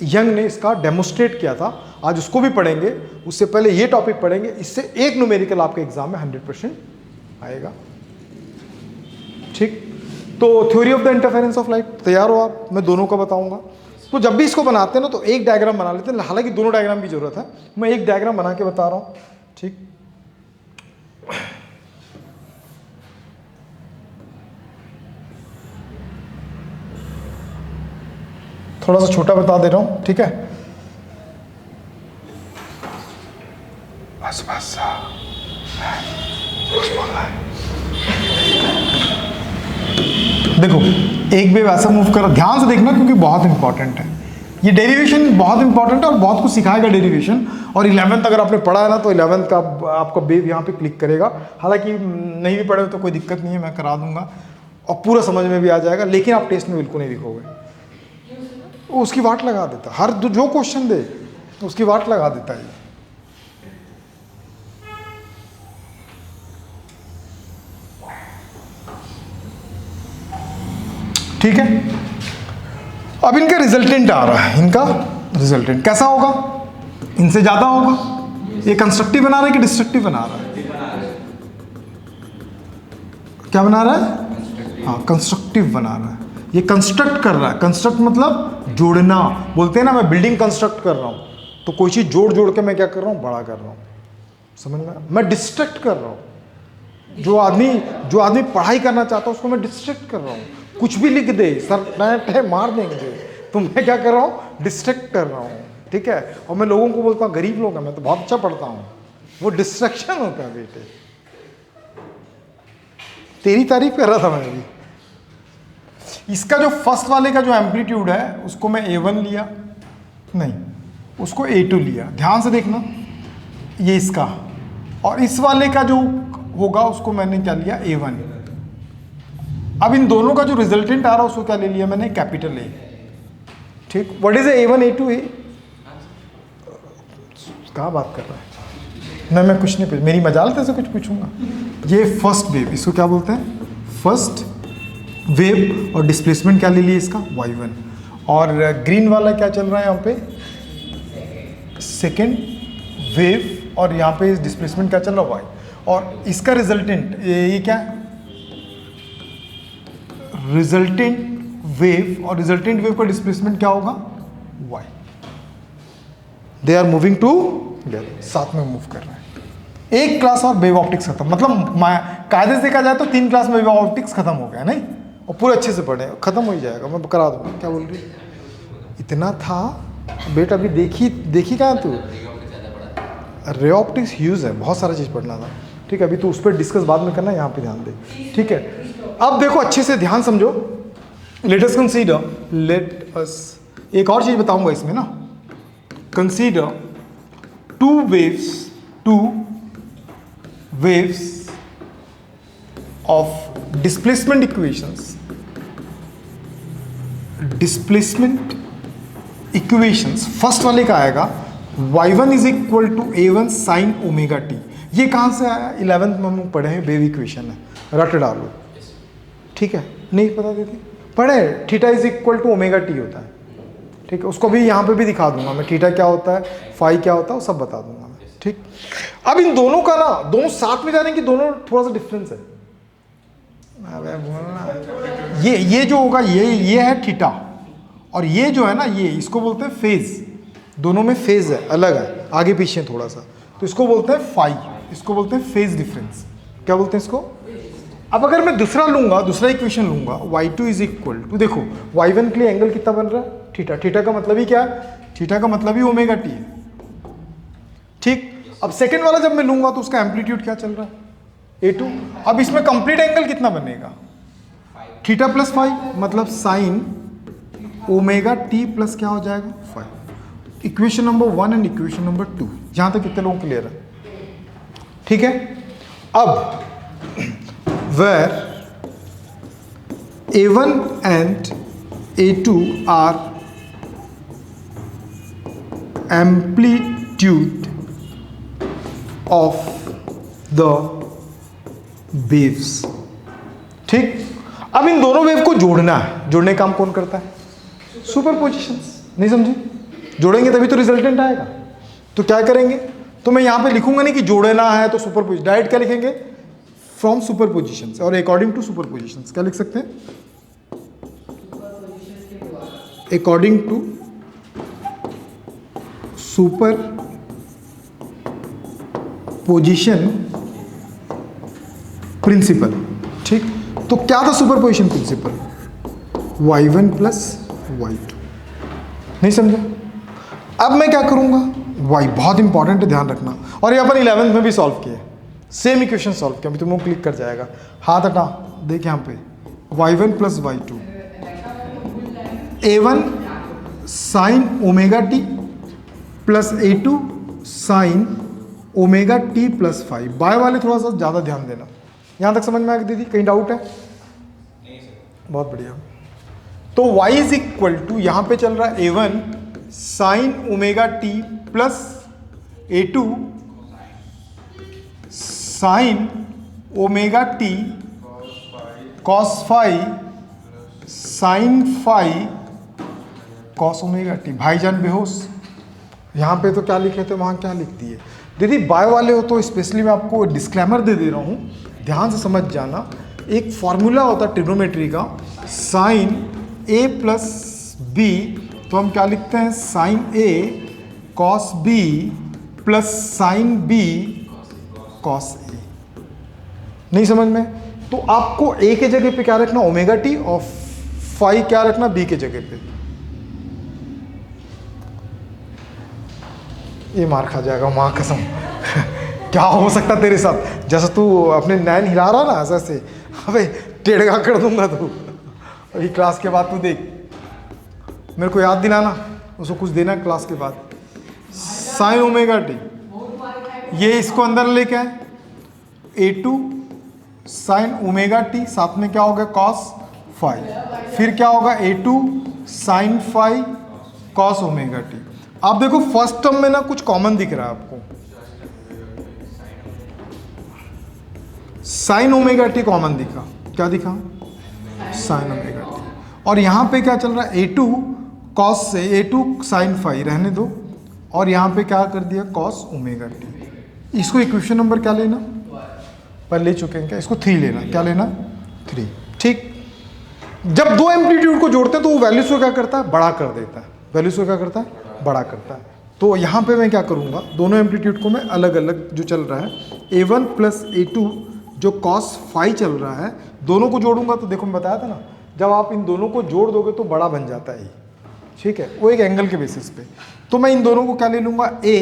Young ने इसका demonstrate किया था, आज उसको भी पढ़ेंगे। उससे पहले ये टॉपिक पढ़ेंगे, इससे एक न्यूमेरिकल आपके एग्जाम में 100% आएगा। ठीक, तो theory of the interference of light तैयार हो आप, मैं दोनों का बताऊंगा। तो जब भी इसको बनाते हैं ना तो एक डायग्राम बना लेते हैं, हालांकि दोनों डायग्राम की जरूरत है, मैं एक डायग्राम बना के बता रहा हूं। ठीक, थोड़ा सा छोटा बता दे रहा हूं, ठीक है। बस बस देखो, एक वेव ऐसा मूव कर, ध्यान से देखना क्योंकि बहुत इंपॉर्टेंट है ये डेरिवेशन, बहुत इंपॉर्टेंट है और बहुत कुछ सिखाएगा डेरिवेशन। और 11th अगर आपने पढ़ा है ना तो 11th का आपका वेव यहाँ पे क्लिक करेगा। हालांकि नहीं भी पढ़े तो कोई दिक्कत नहीं है, मैं करा दूंगा और पूरा समझ में भी आ जाएगा, लेकिन आप टेस्ट में बिल्कुल नहीं लिखोगे। वो उसकी वाट लगा देता, हर जो क्वेश्चन दे उसकी वाट लगा देता है। ठीक है, अब इनका रिजल्टेंट आ रहा है। इनका रिजल्टेंट कैसा होगा, इनसे ज्यादा होगा। ये कंस्ट्रक्टिव बना रहा है कि डिस्ट्रक्टिव बना रहा है? क्या बना रहा है? हाँ, कंस्ट्रक्टिव बना रहा है। ये कंस्ट्रक्ट कर रहा है। कंस्ट्रक्ट मतलब जोड़ना, बोलते हैं ना मैं बिल्डिंग कंस्ट्रक्ट कर रहा हूं, तो कोई चीज जोड़ जोड़ के मैं क्या कर रहा हूं, बड़ा कर रहा हूं। समझ में? मैं डिस्ट्रैक्ट कर रहा हूं। जो आदमी पढ़ाई करना चाहता है उसको मैं डिस्ट्रैक्ट कर रहा हूं। कुछ भी लिख दे, सर मार देंगे, तो मैं क्या कर रहा हूं, डिस्ट्रैक्ट कर रहा हूं। ठीक है, और मैं लोगों को बोलता हूं गरीब लोग हैं, मैं तो बहुत अच्छा पढ़ता हूं, वो डिस्ट्रैक्शन होता है बेटे। तेरी तारीफ कर रहा था मैं अभी। इसका जो फर्स्ट वाले का जो एम्पलीट्यूड है उसको मैं A1 लिया, नहीं उसको A2 लिया। ध्यान से देखना, ये इसका, और इस वाले का जो होगा उसको मैंने क्या लिया, A1। अब इन दोनों का जो रिजल्टेंट आ रहा है उसको क्या ले लिया मैंने, कैपिटल A। ठीक, what is A1 A2 A? कहाँ बात कर रहा है? मैं कुछ नहीं पूछ, मेरी मजाल से कुछ पूछूंगा। ये फर्स्ट वेव, इसको क्या बोलते हैं, फर्स्ट वेव। और डिस्प्लेसमेंट क्या ले लिए इसका, y1। और ग्रीन वाला क्या चल रहा है यहाँ पे, सेकेंड वेव, और यहाँ पे डिस्प्लेसमेंट क्या चल रहा है, y। और इसका रिजल्टेंट ये क्या है, रिजल्टेंट वेव, और रिजल्टेंट वेव का डिस्प्लेसमेंट क्या होगा, y। They are moving to together, साथ में मूव कर रहे हैं। एक क्लास और वेव ऑप्टिक्स खत्म, मतलब कायदे से देखा जाए तो 3 क्लास में वेव ऑप्टिक्स खत्म हो गया, नहीं? और पूरे अच्छे से पढ़े, खत्म हो ही जाएगा, मैं करा दूंगा। क्या बोल रही, इतना था बेटा, अभी देखी कहाँ तू? रे ऑप्टिक्स ह्यूज है, बहुत सारा चीज़ पढ़ना था। ठीक है, अभी तो उस पर डिस्कस बाद में करना, यहाँ पे ध्यान दे। ठीक है, अब देखो अच्छे से ध्यान समझो। Let us consider, let us, एक और चीज़ बताऊंगा इसमें ना, consider two waves of displacement equations, displacement equations। First वाले का आएगा y1 is equal to A1 sine omega t. ये कहाँ से आया, 11th में हम पढ़े हैं, वेव इक्वेशन है, रट डालो। ठीक है, नहीं पता देती, पढ़े, theta is equal to omega t होता है। ठीक है, उसको भी यहाँ पे भी दिखा दूंगा मैं, थीटा क्या होता है, फाई क्या होता है, वो सब बता दूंगा मैं। ठीक, अब इन दोनों का ना, दोनों साथ में जाने की, दोनों थोड़ा सा डिफरेंस है। अबे बोलना, ये जो होगा ये है थीटा, और ये जो है ना, ये इसको बोलते हैं फेज। दोनों में फेज है, अलग है, आगे पीछे थोड़ा सा, तो इसको बोलते हैं फाई, इसको बोलते हैं फेज डिफरेंस। क्या बोलते हैं इसको? अब अगर मैं दूसरा लूंगा, दूसरा इक्वेशन लूंगा, y2 इज इक्वल टू, देखो y1 के लिए एंगल कितना बन रहा है, थीटा। थीटा का मतलब ही क्या है, थीटा का मतलब ही ओमेगा टी है। ठीक, अब सेकंड वाला जब मैं लूंगा तो उसका एम्पलीट्यूड क्या चल रहा है, A2। अब इसमें कंप्लीट एंगल कितना बनेगा, थीटा प्लस फाई, मतलब साइन ओमेगा टी प्लस क्या हो जाएगा, phi. Equation number 1 and equation number 2, जहां तक कितने लोगों क्लियर है? ठीक है, अब where A1 and A2 are amplitude of the waves। ठीक, अब इन दोनों वेव को जोड़ना है। जोड़ने का काम कौन करता है? सुपरपोजिशंस। नहीं समझे? जोड़ेंगे तभी तो रिजल्टेंट आएगा। तो क्या करेंगे, तो मैं यहाँ पे लिखूंगा नहीं कि जोड़ना है तो सुपरपोजिशन, डायरेक्ट क्या लिखेंगे, फ्रॉम सुपरपोजिशंस और अकॉर्डिंग टू सुपरपोजिशंस। क्या लिख सकते हैं, according to superposition principle. ठीक, तो क्या था superposition principle, y1 plus y2। नहीं समझा? अब मैं क्या करूंगा, y बहुत इंपॉर्टेंट है, ध्यान रखना। और ये अपन 11th में भी सॉल्व किए, सेम इक्वेशन सॉल्व किया। अभी तुम क्लिक कर जाएगा, हाथ हटा, देख यहाँ पे y1 plus y2, a1 sine omega t plus a2 sine omega t plus 5। बाय वाले थोड़ा सा ज़्यादा ध्यान देना। यहाँ तक समझ में आ गई दीदी, कहीं डाउट है? नहीं सर। बहुत बढ़िया। तो y इज इक्वल टू, यहाँ पे चल रहा है a1 sine omega t plus a2 sine omega t cos 5 sine 5 cos omega t. भाईजान बेहोश, यहाँ पे तो क्या लिखे थे वहाँ क्या लिख दिए दीदी। बाय वाले हो तो स्पेशली मैं आपको डिस्क्लेमर दे रहा हूँ, ध्यान से समझ जाना। एक फॉर्मूला होता है ट्रिग्नोमेट्री का, साइन ए प्लस बी, तो हम क्या लिखते हैं, sine A cos B plus sine B cos A. नहीं समझ में? तो आपको ए के जगह पे क्या रखना, ओमेगा टी, और फाई क्या रखना, बी के जगह पे। ये मार खा जाएगा माँ कसम। क्या हो सकता तेरे साथ, जैसे तू अपने नैन हिला रहा ना ऐसे, अबे टेढ़गा कर दूंगा तू। अभी क्लास के बाद तू देख, मेरे को याद दिलाना, उसको कुछ देना क्लास के बाद। साइन ओमेगा टी, ये इसको अंदर लेके आए, a2 साइन ओमेगा टी, साथ में क्या होगा कॉस 5, फिर क्या होगा a2 sign 5 cos omega T. आप देखो फर्स्ट टर्म में ना कुछ कॉमन दिख रहा है आपको, साइन ओमेगा टी कॉमन दिखा, क्या दिखा, साइन ओमेगा टी। और यहां पे क्या चल रहा है, a2 कॉस से a2 साइन 5 रहने दो, और यहां पे क्या कर दिया कॉस ओमेगा टी। इसको इक्वेशन नंबर क्या लेना, पर ले चुके हैं क्या, इसको 3 लेना, क्या लेना 3। ठीक, जब दो एम्पलीट्यूड को जोड़ते हैं तो वो वैल्यूज को क्या करता है, बड़ा कर देता है, वैल्यूज को क्या करता है, बड़ा करता है। तो यहाँ पे मैं क्या करूँगा, दोनों एम्पलीट्यूड को मैं अलग अलग जो चल रहा है a1 प्लस a2 जो cos 5 चल रहा है, दोनों को जोड़ूंगा तो देखो मैं बताया था ना, जब आप इन दोनों को जोड़ दोगे तो बड़ा बन जाता है। ठीक है, वो एक एंगल के बेसिस पे। तो मैं इन दोनों को क्या ले लूँगा, a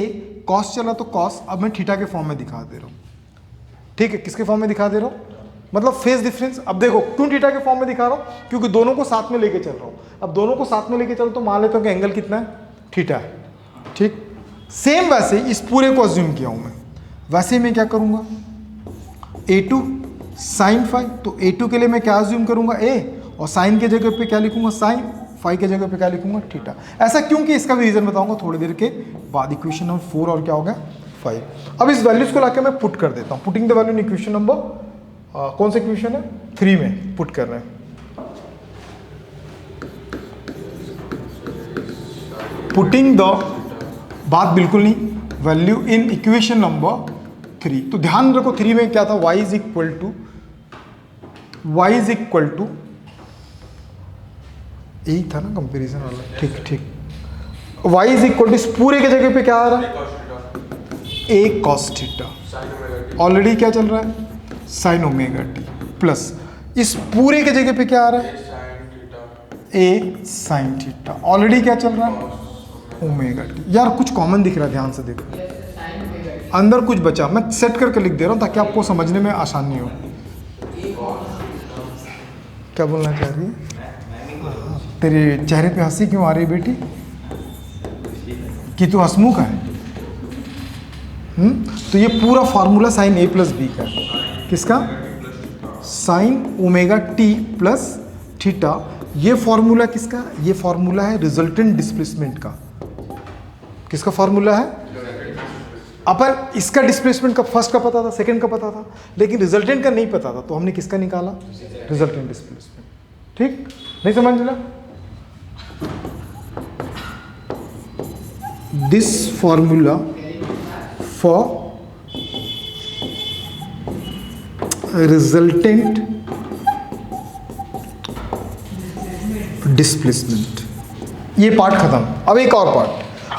cos चला तो cos, अब मैं थीटा के फॉर्म में दिखा दे रहा हूँ। ठीक है, किसके फॉर्म में दिखा दे रहा हूँ, मतलब फेस डिफरेंस। अब देखो क्यों थीटा के फॉर्म में दिखा रहा हूँ, क्योंकि दोनों को साथ में लेके चल रहा हूँ। अब दोनों को साथ में लेके चलो तो मान लेता हूँ कि एंगल कितना है, थीटा है। ठीक, सेम वैसे इस पूरे को अज्यूम किया हूँ मैं, वैसे मैं क्या करूँगा, a2 साइन 5, तो a2 के लिए मैं क्या अज्यूम करूँगा, a, और साइन के जगह पे क्या लिखूँगा, साइन, 5 के जगह पे क्या लिखूँगा, थीटा। ऐसा क्योंकि इसका भी रीज़न बताऊँगा थोड़ी देर के बाद। इक्वेशन नंबर 4 और क्या हो गया 5। अब इस वैल्यूज को लाके मैं पुट कर देता हूँ, putting the value in equation number कौन सा इक्वेशन है, 3 में पुट कर रहे हैं। पुटिंग द, बात बिल्कुल नहीं, वैल्यू इन इक्वेशन नंबर 3। तो ध्यान रखो 3 में क्या था, y इज इक्वल टू यही था ना कंपैरिजन वाला। ठीक ठीक, y इज इक्वल टू, इस पूरे के जगह पे क्या आ रहा है, a cos थीटा, ऑलरेडी क्या चल रहा है, साइन ओमेगा टी, प्लस इस पूरे के जगह पे क्या आ रहा है, a साइन थीटा, ऑलरेडी क्या चल रहा है, ओमेगा टी। यार कुछ कॉमन दिख रहा है, ध्यान से देखो, अंदर कुछ बचा, मैं सेट करके लिख दे रहा हूँ ताकि आपको समझने में आसानी हो। क्या बोलना चाह रही है, तेरे चेहरे पे हंसी क्यों आ रही है बेटी, कि तू हंसमुख है। तो ये पूरा formula sine a plus b का है, किसका, sine omega t plus theta. ये फॉर्मूला किसका, ये फॉर्मूला है रिजल्टेंट डिस्प्लेसमेंट का। किसका फॉर्मूला है, अपन इसका डिस्प्लेसमेंट का फर्स्ट का पता था, सेकंड का पता था, लेकिन रिजल्टेंट का नहीं पता था, तो हमने किसका निकाला, रिजल्टेंट डिस्प्लेसमेंट। ठीक, नहीं समझ ला, this formula for resultant displacement. ये पार्ट खत्म। अब एक और पार्ट,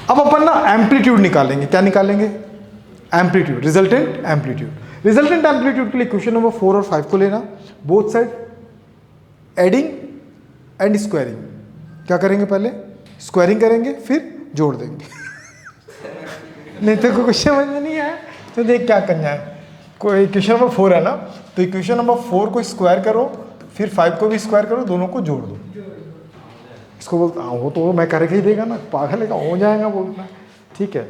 अब अपन ना एम्पलीट्यूड निकालेंगे। क्या निकालेंगे? Amplitude, resultant amplitude. Resultant amplitude के लिए क्वेश्चन नंबर 4 और 5 को लेना, both side adding and squaring. क्या करेंगे? पहले स्क्वायरिंग करेंगे, फिर जोड़ देंगे। नहीं तो कोई क्वेश्चन समझ में नहीं आया तो देख क्या करना है। कोई क्वेश्चन नंबर 4 है ना, तो इक्वेशन नंबर 4 को स्क्वायर करो, फिर 5 को भी स्क्वायर करो, दोनों को जोड़ दो। इसको बोलता वो तो मैं करके ही देगा ना, पागल है, हो जाएगा बोलना। ठीक है,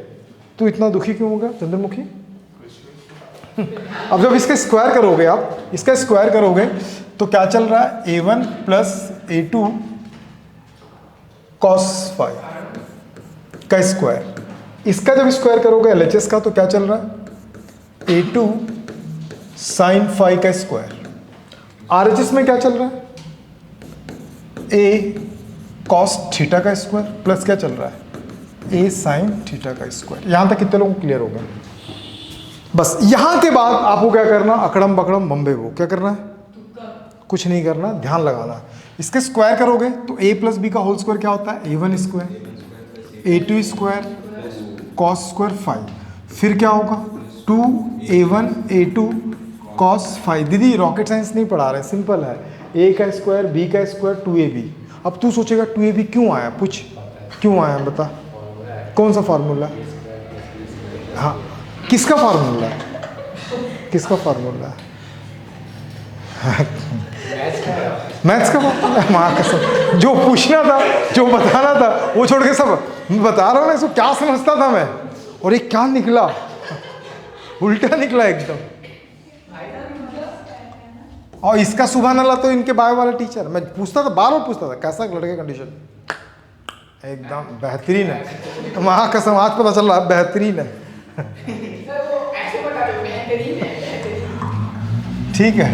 तू इतना दुखी क्यों होगा चंद्रमुखी? अब जब इसका स्क्वायर करोगे, आप इसका स्क्वायर करोगे तो क्या चल रहा है? a1 plus a2 cos phi का स्क्वायर। इसका जब स्क्वायर करोगे LHS का तो क्या चल रहा है? a2 साइन फाई का स्क्वायर। RHS में क्या चल रहा है? a cos थीटा का स्क्वायर प्लस क्या चल रहा है? a साइन थीटा का स्क्वायर। यहां तक कितने लोगों को क्लियर हो गया? बस यहां के बाद आपको क्या करना? अकड़म बकड़म बम्बे वो क्या करना है? कुछ नहीं करना, ध्यान लगाना। इसके स्क्वायर करोगे तो a प्लस बी का होल स्क्वायर क्या होता है? a1 square a2 square cos square five. फिर क्या होगा? 2a1 a2 cos five. दीदी रॉकेट साइंस नहीं पढ़ा रहे, सिंपल है। a का स्क्वायर b का स्क्वायर 2ab। अब तू सोचेगा 2ab क्यों आया? पूछ क्यों आया, बता। कौन सा फार्मूला? हाँ, किसका फार्मूला है? किसका फार्मूला है? मैथ्स का फार्मूला है। माँ कसम, जो पूछना था, जो बताना था, वो छोड़ के सब बता रहा हूँ ना। इसको क्या समझता था मैं, और ये क्या निकला? उल्टा निकला एकदम। और इसका सुबह अल्लाह तो इनके बायो वाले टीचर, मैं पूछता था, बार बार पूछता था कैसा लड़के कंडीशन? एकदम बेहतरीन है। माँ कसम, आज पता चल रहा बेहतरीन है। ठीक है,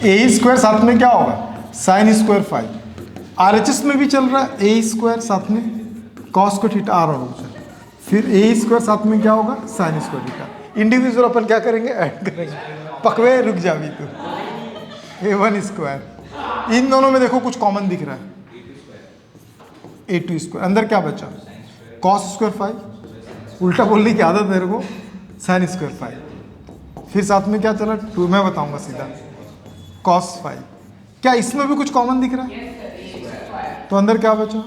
ए स्क्वायर साथ में क्या होगा? Sign square five. RHS में भी चल रहा है ए स्क्वायर साथ में कॉस को थीटा आर और फिर ए स्क्वायर साथ में क्या होगा? Sine square theta. इंडिविजुअल अपन क्या करेंगे? ऐड करेंगे। पकवे रुक जा भी तू। a1 स्क्वायर, इन दोनों में देखो कुछ कॉमन दिख रहा है, a2 स्क्वायर। अंदर क्या बचा? Cos square five. उल्टा बोलने की आदत मेरे को। Sign square five. फिर साथ में क्या चला? 2, मैं बताऊंगा सीधा, cos फाइव। क्या इसमें भी कुछ कॉमन दिख रहा है? तो अंदर क्या बचा?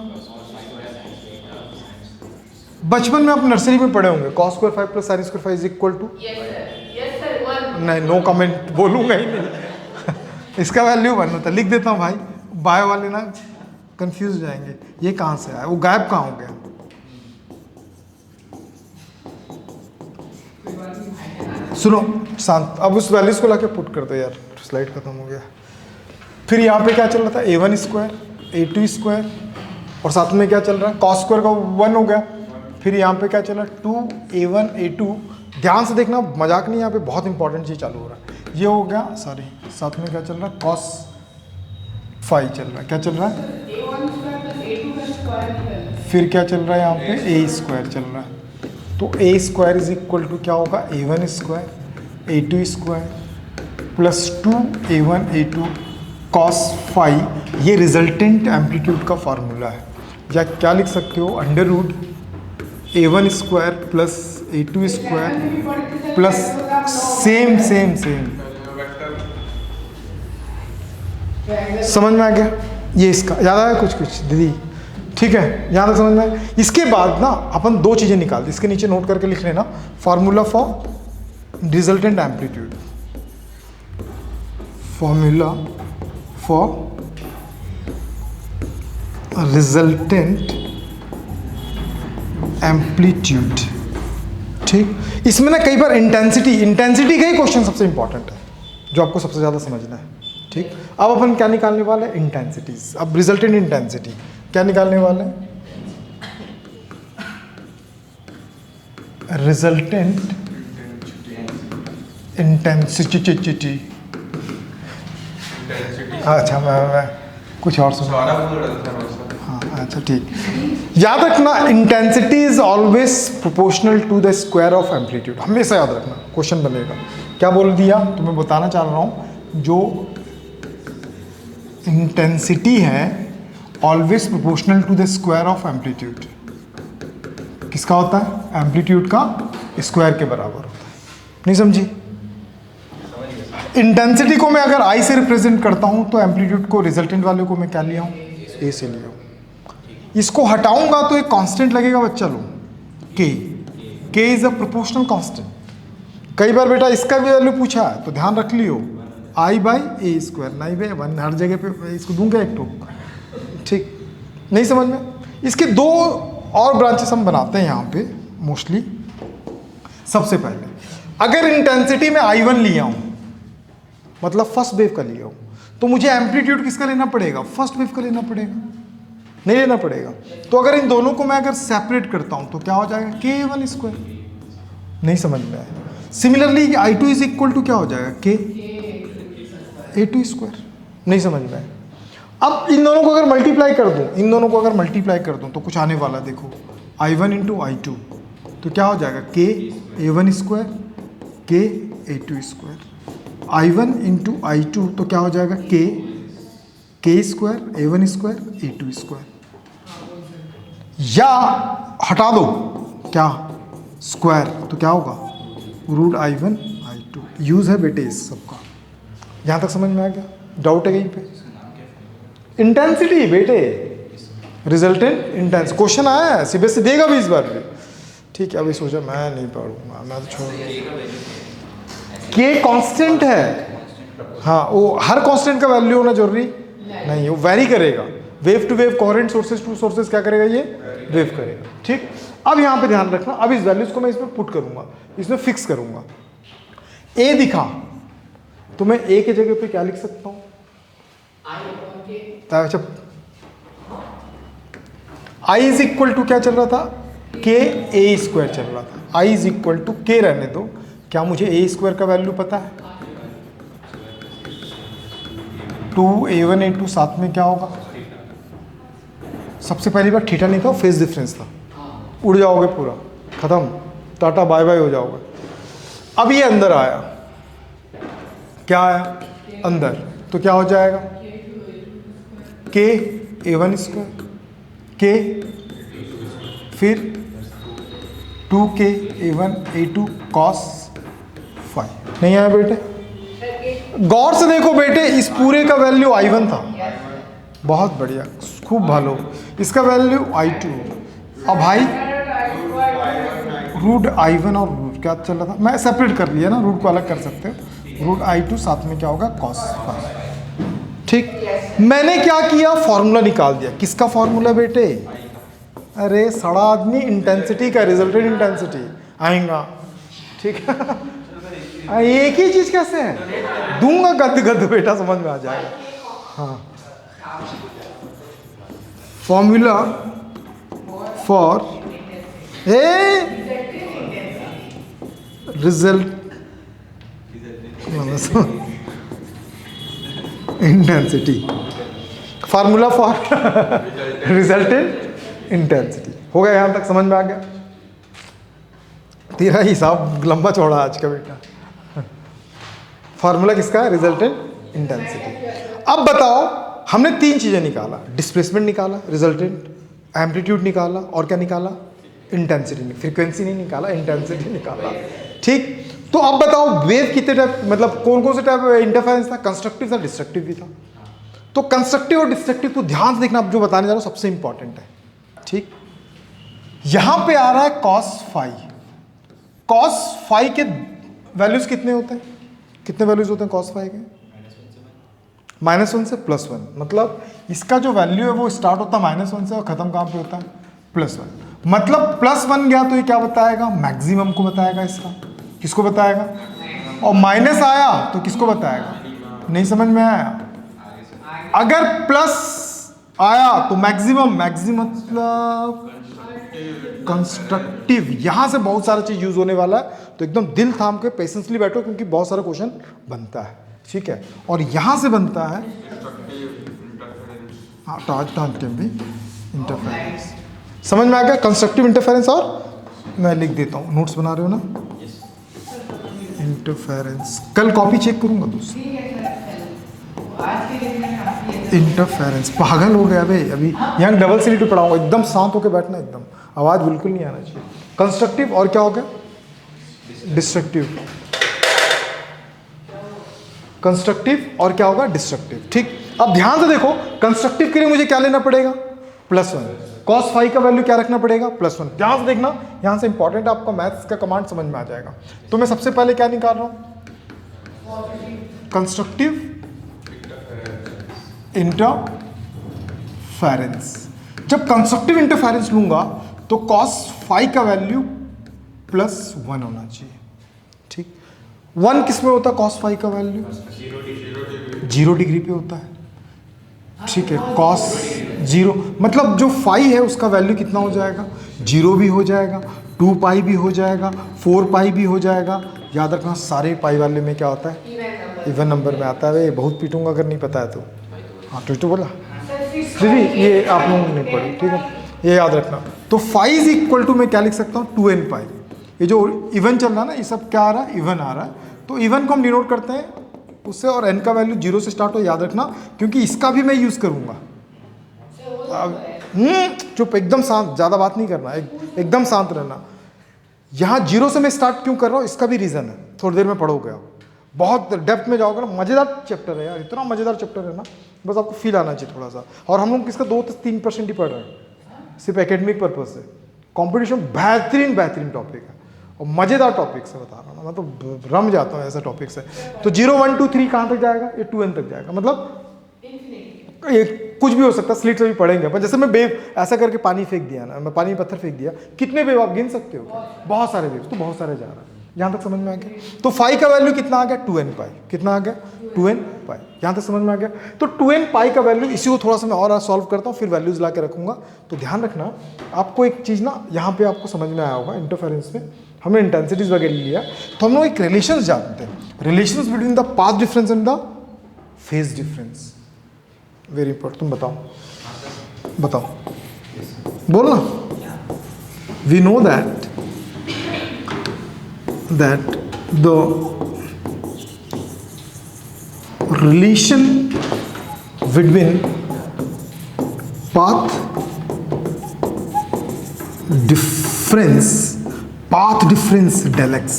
बचपन में आप नर्सरी में पढ़े होंगे, cos square five plus sine square five is equal to. नहीं, नो कमेंट, बोलूंगा ही नहीं। इसका वैल्यू 1 होता है। लिख देता हूँ भाई, बायो वाले ना कंफ्यूज हो जाएंगे, ये कहाँ से आया, वो गायब कहाँ हो गया? सुनो शांत, अब उस वैल्यूज को लाके पुट कर दो यार, स्लाइड खत्म हो गया। फिर यहाँ पे क्या चल रहा था? a1 स्क्वायर a2 स्क्वायर और साथ में क्या चल रहा है? cos स्क्वायर का 1 हो गया। फिर यहाँ पे क्या चल रहा है? 2a1 a2। ध्यान से देखना, मजाक नहीं, यहाँ पे बहुत इंपॉर्टेंट चीज चालू हो रहा है। ये हो गया, सॉरी, साथ में क्या चल रहा है? cos फाइव चल रहा है। क्या चल रहा है? फिर क्या चल रहा है? यहाँ पे a स्क्वायर चल रहा है। तो a square is equal to क्या होगा? a1 square a2 square plus 2a1 a2 cos five. ये रिजल्टेंट एम्पलीट्यूड का फॉर्मूला है। या क्या लिख सकते हो? Under root a1 square plus a2 square plus same same same. समझ में आ गया? ये इसका याद आया कुछ कुछ दीदी? ठीक है, यहाँ तक समझ में आया। इसके बाद ना अपन 2 चीज़ें निकालते, इसके नीचे नोट करके लिख लेना, formula for resultant amplitude, formula for resultant amplitude. ठीक, इसमें ना कई बार इंटेंसिटी का ही क्वेश्चन सबसे इंपॉर्टेंट है, जो आपको सबसे ज़्यादा समझना है। ठीक, अब अपन क्या निकालने वाले हैं? इंटेंसिटीज। अब रिजल्टेंट इंटेंसिटी क्या निकालने वाले हैं? Resultant intensity. अच्छा, मैं कुछ और सुन। हाँ, अच्छा ठीक, याद रखना intensity is always proportional to the square of amplitude, हमेशा याद रखना, क्वेश्चन बनेगा। क्या बोल दिया, तो मैं बताना चाह रहा हूँ जो इंटेंसिटी है always proportional to the square of amplitude, किसका होता है, एम्पलीट्यूड का स्क्वायर के बराबर होता है। नहीं समझी? इंटेंसिटी को मैं अगर आई से रिप्रेजेंट करता हूं तो एम्पलीट्यूड को, रिजल्टेंट वाले को मैं क्या लिया हूं, ए से लिया हूं। इसको हटाऊंगा तो एक कांस्टेंट लगेगा बच्चा लोग, के इज अ प्रोपोर्शनल कांस्टेंट। कई बार बेटा इसका भी वैल्यू पूछा है तो ध्यान रख लियो, आई बाई ए स्क्वायर, नहीं बे वन हर जगह पे इसको दूंगा एक टोक, ठीक नहीं समझ में? इसके दो और ब्रांचेस हम बनाते हैं यहाँ पे मोस्टली। सबसे पहले अगर इंटेंसिटी में I1 लिया हूँ, मतलब फर्स्ट वेव का लिया हूँ, तो मुझे एम्पलीट्यूड किसका लेना पड़ेगा, फर्स्ट वेव का लेना पड़ेगा, नहीं लेना पड़ेगा। तो अगर इन दोनों को मैं अगर सेपरेट करता हूँ तो क्या हो जाएगा, K1 स्क्वायर। नहीं समझ में आया? Similarly I2 is equal to क्या हो जाएगा, K A2 स्क्वायर। नहीं समझ में आया? अब इन दोनों को अगर मल्टीप्लाई कर दूं, इन दोनों को अगर मल्टीप्लाई कर दूं तो कुछ आने वाला, देखो I1 इंटू I2, तो क्या हो जाएगा, K A1 square K A2 square. I1 into I2 तो क्या हो जाएगा, K square A1 square A2 square. या हटा दो क्या, स्क्वायर, तो क्या होगा, रूट I1 I2। यूज़ है बेटे इस सबका, यहाँ तक समझ में आ गया? डाउट है कहीं पे? इंटेंसिटी बेटे, रिजल्टेंट इंटेंस, क्वेश्चन आया है सीबीएसई देगा भी इस बार भी, ठीक है। अभी सोचा मैं नहीं पढ़ूंगा, मैं तो छोड़, के कांस्टेंट है, हाँ वो हर कांस्टेंट का वैल्यू होना जरूरी नहीं है, वो वेरी करेगा, wave to wave, coherent sources to sources क्या करेगा, ये वेव करेगा, ठीक। अब यहाँ पे ध्यान रखना, अब इस वैल्यूज को मैं इसमें पुट करूंगा, इसमें फिक्स करूंगा। ए दिखा तो मैं ए के जगह पे क्या लिख सकता हूँ, अच्छा आई इज इक्वल टू क्या चल रहा था, के ए स्क्वायर चल रहा था, आई इज इक्वल टू के रहने दो। क्या मुझे ए स्क्वायर का वैल्यू पता है, 2A1 A2 साथ में क्या होगा, सबसे पहली बार थीटा नहीं था, फेज डिफरेंस था, उड़ जाओगे पूरा, खत्म, टाटा बाय बाय हो जाओगे। अब ये अंदर आया, क्या आया अंदर, तो क्या हो जाएगा, के A1 स्क्वायर के, फिर 2K A1 A2 cos five. नहीं आया बेटे? गौर से देखो बेटे, इस पूरे का वैल्यू I1 था, बहुत बढ़िया, खूब भालो, इसका वैल्यू I2। अब भाई रूट I1 और रूट क्या चल रहा था, मैं सेपरेट कर लिया ना, रूट को अलग कर सकते हो, रूट I2 साथ में क्या होगा, cos फाइव, ठीक। मैंने क्या किया, फॉर्मूला निकाल दिया, किसका फॉर्मूला बेटे, अरे सड़ा आदमी, इंटेंसिटी का, रिजल्टेंट इंटेंसिटी आएगा, ठीक है। एक ही चीज कैसे है, दूंगा गद गद बेटा, समझ में आ जाएगा। हाँ, formula for a result intensity, formula for resultant intensity. हो गया, यहां तक समझ में आ गया? तेरा हिसाब लंबा चौड़ा आज का बेटा। फार्मूला किसका है, रिजल्टेंट इंटेंसिटी। अब बताओ, हमने तीन चीजें निकाला, डिस्प्लेसमेंट निकाला, रिजल्टेंट एम्पलीट्यूड निकाला, और क्या निकाला, इंटेंसिटी, फ्रीक्वेंसी नहीं निकाला, इंटेंसिटी निकाला, ठीक। तो अब बताओ वेव कितने टाइप, मतलब कौन कौन से टाइप इंटरफेरेंस था, कंस्ट्रक्टिव था, डिस्ट्रक्टिव भी था। तो कंस्ट्रक्टिव और डिस्ट्रक्टिव को ध्यान से देखना, अब जो बताने जा रहा हूं सबसे इंपॉर्टेंट है, ठीक। यहां पे आ रहा है cos फाई, cos फाई के वैल्यूज कितने होते हैं, कितने वैल्यूज होते हैं cos फाई के, -1 से +1, मतलब इसका जो वैल्यू है वो स्टार्ट होता है -1 से और खत्म कहां पे होता है, +1। मतलब +1 गया तो ये क्या बताएगा, मैक्सिमम को बताएगा, इसका किसको बताएगा, और माइनस आया तो किसको बताएगा। नहीं समझ में आया? अगर प्लस आया तो मैक्सिमम, मैक्सिमम मतलब कंस्ट्रक्टिव। यहां से बहुत सारा चीज यूज होने वाला है, तो एकदम दिल थाम के पेशेंसली बैठो, क्योंकि बहुत सारा क्वेश्चन बनता है, ठीक है। और यहां से बनता है हाँ, भी इंटरफेरेंस। समझ में आ गया कंस्ट्रक्टिव इंटरफेरेंस? और मैं लिख देता हूँ, नोट्स बना रहे हो ना? इंटरफेरेंस कल कॉपी चेक करूंगा दोस्त। इंटरफेरेंस पागल हो गया भाई, अभी यहाँ डबल सीट पे पढ़ाऊंगा, एकदम शांत होकर बैठना, एकदम आवाज़ बिल्कुल नहीं आना चाहिए। कंस्ट्रक्टिव और क्या हो गया? डिस्ट्रक्टिव। कंस्ट्रक्टिव और क्या होगा? डिस्ट्रक्टिव। ठीक, अब ध्यान से देखो, कंस्ट्रक्टिव के लिए मुझे क्या लेना पड़ेगा? +1। cos फाई का वैल्यू क्या रखना पड़ेगा? +1। ध्यान से देखना, यहां से इंपॉर्टेंट आपको मैथ्स का कमांड समझ में आ जाएगा। तो मैं सबसे पहले क्या निकाल रहा हूं? Constructive interference. जब कंस्ट्रक्टिव इंटरफेरेंस लूंगा तो cos फाई का वैल्यू +1 होना चाहिए। ठीक, 1 किस में होता है? cos फाई का वैल्यू 0 डिग्री पे होता है। ठीक है, cos 0 मतलब जो फाई है उसका वैल्यू कितना हो जाएगा? 0 भी हो जाएगा, 2 पाई भी हो जाएगा, 4 पाई भी हो जाएगा। याद रखना सारे पाई वाले में क्या होता है? इवन नंबर में आता है। बहुत पीटूंगा अगर नहीं पता है तो। हाँ तो बोला दीदी, ये आप लोगों ने नहीं पढ़ी, ठीक है, ये याद रखना। तो फाई इज इक्वल टू मैं क्या लिख सकता हूँ? 2n पाई। ये जो इवन चल रहा है ना, ये सब क्या आ रहा है? इवन आ रहा है। तो इवन को हम डिनोट करते हैं उससे, और n का वैल्यू 0 से स्टार्ट हो, याद रखना, क्योंकि इसका भी मैं यूज़ करूँगा। चुप, एकदम शांत, ज़्यादा बात नहीं करना, एकदम शांत रहना। यहाँ 0 से मैं स्टार्ट क्यों कर रहा हूँ, इसका भी रीज़न है, थोड़ी देर में पढ़ोगे आप। बहुत डेप्थ में जाओगे ना, मज़ेदार चैप्टर है यार, इतना मज़ेदार चैप्टर है ना, बस आपको फील आना चाहिए थोड़ा सा। और हम लोग इसका 2-3% ही पढ़ रहे हैं, सिर्फ एकेडमिक पर्पज से। कंपटीशन बेहतरीन टॉपिक है और मज़ेदार टॉपिक से बता रहा हूँ, मैं तो रम जाता हूँ ऐसा टॉपिक से। तो 0 1 2 3 कहाँ तक जाएगा? ये 2n तक जाएगा, मतलब ये कुछ भी हो सकता है, स्लिट से भी पढ़ेंगे। पर जैसे मैं वेव ऐसा करके पानी फेंक दिया ना, मैं पानी में पत्थर फेंक दिया, कितने वेव आप गिन सकते हो क्या? बहुत सारे वेव, तो बहुत सारे जा रहा है। यहाँ तक समझ में आ गया? तो फाई का वैल्यू कितना आ गया? 2n पाई। कितना आ गया? 2n पाई। यहाँ तक समझ में आ गया? तो 2n पाई का वैल्यू, इसी को थोड़ा सा मैं और सॉल्व करता हूँ, फिर वैल्यूज ला के रखूंगा। तो ध्यान रखना, आपको एक चीज़ ना यहाँ पे आपको समझ में आया होगा, इंटरफेरेंस में हमने इंटेंसिटीज वगैरह लिया, तो हम लोग एक रिलेशन जानते हैं, relation between the path difference and the phase difference. Very important. तुम बताओ बोलना। We know that the relation between path difference del x,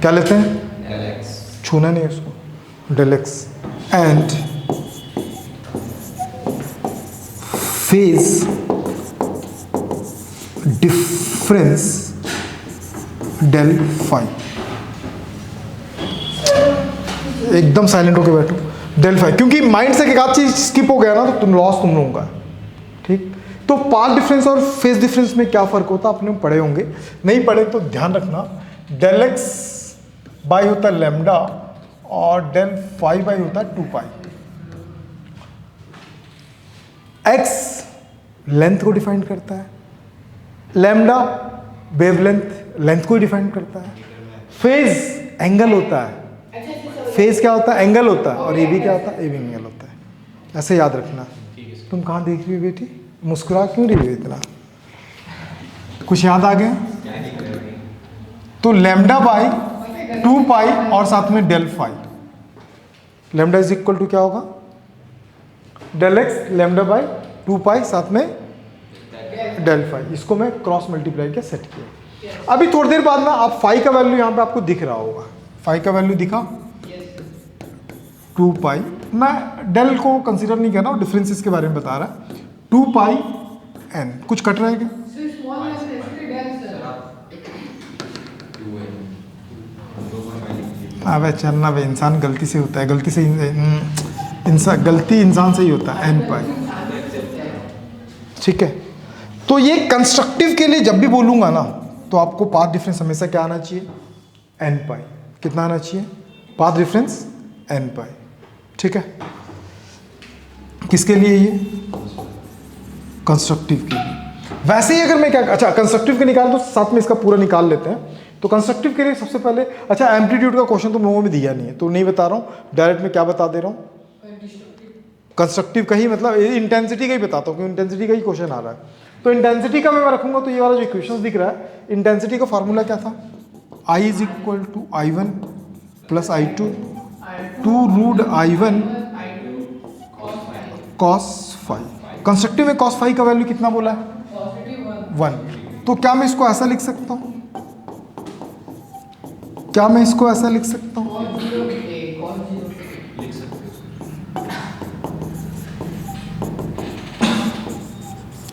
क्या लेते हैं? del x, छूना नहीं उसको, del x, and phase difference del phi. एकदम साइलेंट होके बैठो, del फाई, क्योंकि माइंड से एक आध चीज स्किप हो गया ना तो तुम लोगों का। ठीक, तो पाथ डिफरेंस और फेज डिफरेंस में क्या फर्क होता है आपने पढ़े होंगे, नहीं पढ़े तो ध्यान रखना। del x बाई होता है लैम्डा और del फाई बाई होता है 2 पाई। x लेंथ को डिफाइन करता है, लैम्डा वेवलेंथ लेंथ को डिफाइन करता है, फेज एंगल होता है, फेज क्या होता है? एंगल होता है, और ये भी क्या होता है? ये भी एंगल होता है। ऐसे याद रखना। तुम कहाँ देख रही हो बेटी, मुस्कुरा क्यों रही हो इतना? कुछ याद आ गया? तो लैम्डा बाई 2 पाई और साथ में del phi. Lambda is equal to क्या होगा? del x lambda by 2 pi साथ में del फाई। इसको मैं क्रॉस मल्टीप्लाई किया, सेट किया। अभी थोड़ी देर बाद ना आप फाई का वैल्यू यहाँ पे आपको दिख रहा होगा, फाई का वैल्यू दिखा 2 पाई। मैं डेल को कंसीडर नहीं कर रहा हूँ, डिफरेंसेस के बारे में बता रहा। 2 पाई n, कुछ कट रहा है क्या? अबे चलना भाई, इंसान गलती से होता है, गलती से इंसान से ही होता है, n पाई। ठीक है, तो ये कंस्ट्रक्टिव के लिए जब भी बोलूंगा ना तो आपको पाथ डिफरेंस हमेशा क्या आना चाहिए? n पाई। कितना आना चाहिए? पाथ डिफरेंस n पाई। ठीक है, किसके लिए? ये कंस्ट्रक्टिव के लिए। वैसे ही अगर मैं क्या, अच्छा कंस्ट्रक्टिव के निकाल दो, साथ में इसका पूरा निकाल लेते हैं। तो कंस्ट्रक्टिव के लिए सबसे पहले, अच्छा एम्पलीट्यूड का क्वेश्चन तुम लोगों में दिया नहीं है तो नहीं बता रहा हूँ, डायरेक्ट में क्या बता दे रहा हूँ? कंस्ट्रक्टिव का ही मतलब इंटेंसिटी का ही बताता हूँ, क्योंकि इंटेंसिटी का ही क्वेश्चन आ रहा है। तो इंटेंसिटी का मैं रखूंगा तो ये वाला जो इक्वेशन दिख रहा है, इंटेंसिटी का फॉर्मूला क्या था, I is equal to I1 plus I2 two root I1 cos five. Constructive में cos फाइव का वैल्यू कितना बोला है, 1। तो क्या मैं इसको ऐसा लिख सकता हूँ, क्या मैं इसको ऐसा लिख सकता हूँ,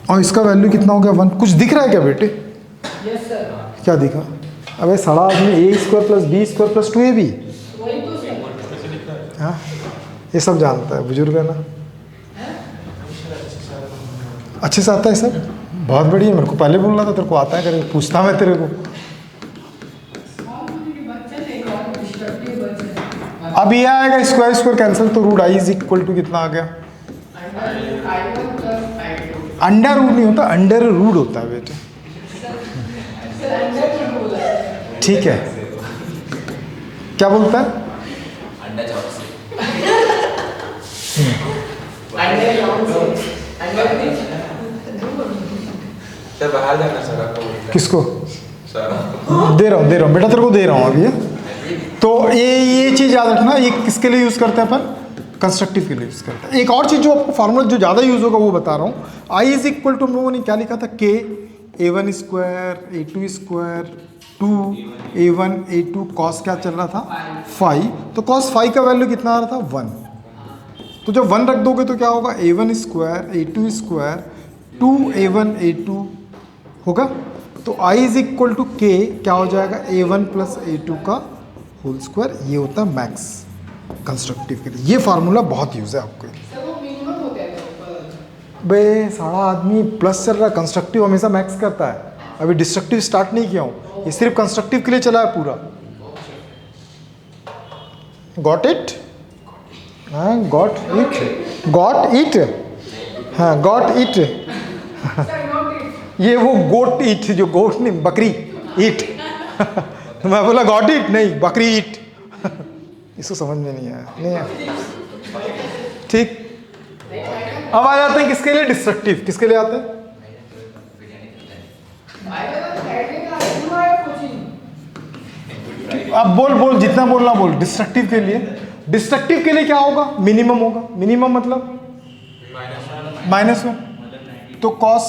और इसका वैल्यू कितना हो गया 1। कुछ दिख रहा है क्या बेटे? Yes sir. क्या दिखा? अबे साढ़ा आदमी A square plus B square plus 2ab। वही तो सर। हाँ, ये सब जानता है, बुजुर्ग है ना, अच्छे से आता है सब, बहुत बढ़िया। मेरे को पहले बोलना था, तेरे को आता है, करे पूछता मैं तेरे को। अब ये आएगा स्क्वायर स्क्वायर कैंसिल, तो root I is equal to कितना आ गया, अंडर रूट नहीं होता, अंडर रूट होता है बेटे, ठीक है। क्या बोलता है, बाहर जाना सर आपको, किसको सर दे रहा हूँ बेटा, तेरे को दे रहा हूँ अभी। तो ये चीज़ याद रखना, ये किसके लिए यूज़ करते हैं अपन, कंस्ट्रक्टिव के लिए यूज़ करते हैं। एक और चीज़ जो आपको फार्मूला जो ज़्यादा यूज़ होगा वो बता रहा हूँ, आई इज इक्वल टू हम लोगों ने क्या लिखा था, के A1 square A2 square 2A1 A2 cos क्या चल रहा था 5, तो कॉस 5 का वैल्यू कितना आ रहा था 1। तो जब 1 रख दोगे तो क्या होगा, A1 square A2 square 2A1 A2 होगा। तो I इज इक्वल टू के क्या हो जाएगा, A1 प्लस A2 का होल स्क्वायर। ये होता है मैक्स कंस्ट्रक्टिव के लिए। ये फार्मूला बहुत यूज है आपको। बे सारा आदमी प्लस चल रहा है, कंस्ट्रक्टिव हमेशा मैक्स करता है। अभी डिस्ट्रक्टिव स्टार्ट नहीं किया हूँ, ये सिर्फ कंस्ट्रक्टिव के लिए चला है पूरा। गॉट इट, हाँ गॉट इट, हाँ गॉट इट। ये वो गोट ईट, जो गोट नहीं बकरी ईट। मैं बोला गॉट इट नहीं, बकरी ईट। इसको समझ में नहीं आया, नहीं आया, ठीक। अब आ जाते हैं किसके लिए, डिस्ट्रक्टिव। किसके लिए आते हैं, अब बोल जितना बोलना बोल। डिस्ट्रक्टिव के लिए, डिस्ट्रक्टिव के लिए क्या होगा, मिनिमम होगा। मिनिमम मतलब -1। तो cos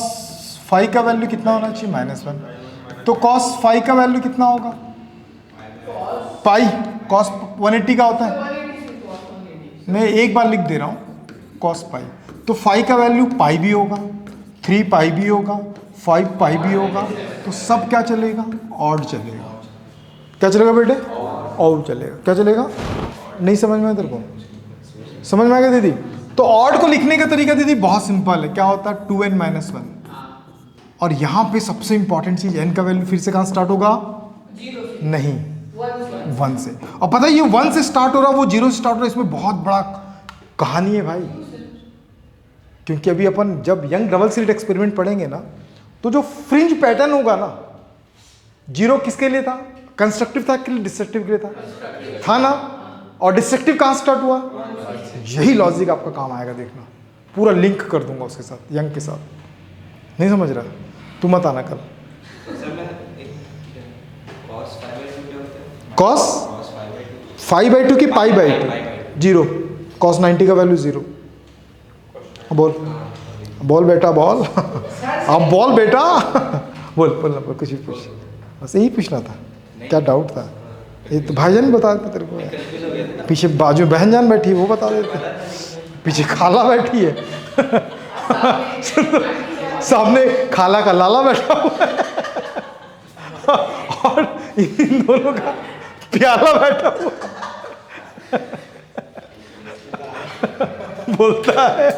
5 का वैल्यू कितना होना चाहिए, -1। तो cos 5 का वैल्यू कितना होगा, पाई। cos 180 का होता है, मैं एक बार लिख दे रहा हूँ cos पाई। तो 5 का वैल्यू पाई भी होगा, 3 पाई भी होगा, 5 पाई भी होगा। तो सब क्या चलेगा, ऑड चलेगा। क्या चलेगा बेटे, ऑड चलेगा। क्या चलेगा, नहीं समझ में आया तेरे को, समझ में आ गया दीदी। तो ऑड को लिखने का तरीका दीदी बहुत सिंपल है। क्या होता है, 2n - 1। और यहाँ पे सबसे इंपॉर्टेंट चीज, n का वैल्यू फिर से कहाँ स्टार्ट होगा, नहीं 1 से। और पता है ये 1 से स्टार्ट हो रहा, वो 0 से स्टार्ट हो रहा, इसमें बहुत बड़ा कहानी है भाई। क्योंकि अभी अपन जब यंग डबल स्लिट एक्सपेरिमेंट पढ़ेंगे ना, तो जो फ्रिंज पैटर्न होगा ना, 0 किसके लिए था, कंस्ट्रक्टिव था कि डिस्ट्रक्टिव के लिए था ना। और डिस्ट्रक्टिव कहाँ स्टार्ट हुआ, यही लॉजिक आपका काम आएगा, देखना। पूरा लिंक कर दूंगा उसके साथ, यंग के साथ। नहीं समझ रहा, तू मत आना कल। cos 5/2 की π/2 0, cos 90 का वैल्यू 0। बोल बेटा बोल। अब बोल बेटा, बोल कुछ भी पूछ, बस यही पूछना था। क्या डाउट था, ये तो भाईजान बता देते तेरे को, पीछे बाजू बहन जान बैठी है वो बता देते, पीछे खाला बैठी है, सामने खाला का लाला बैठा हुआ है, और इन दोनों का प्याला बैठा हुआ बोलता है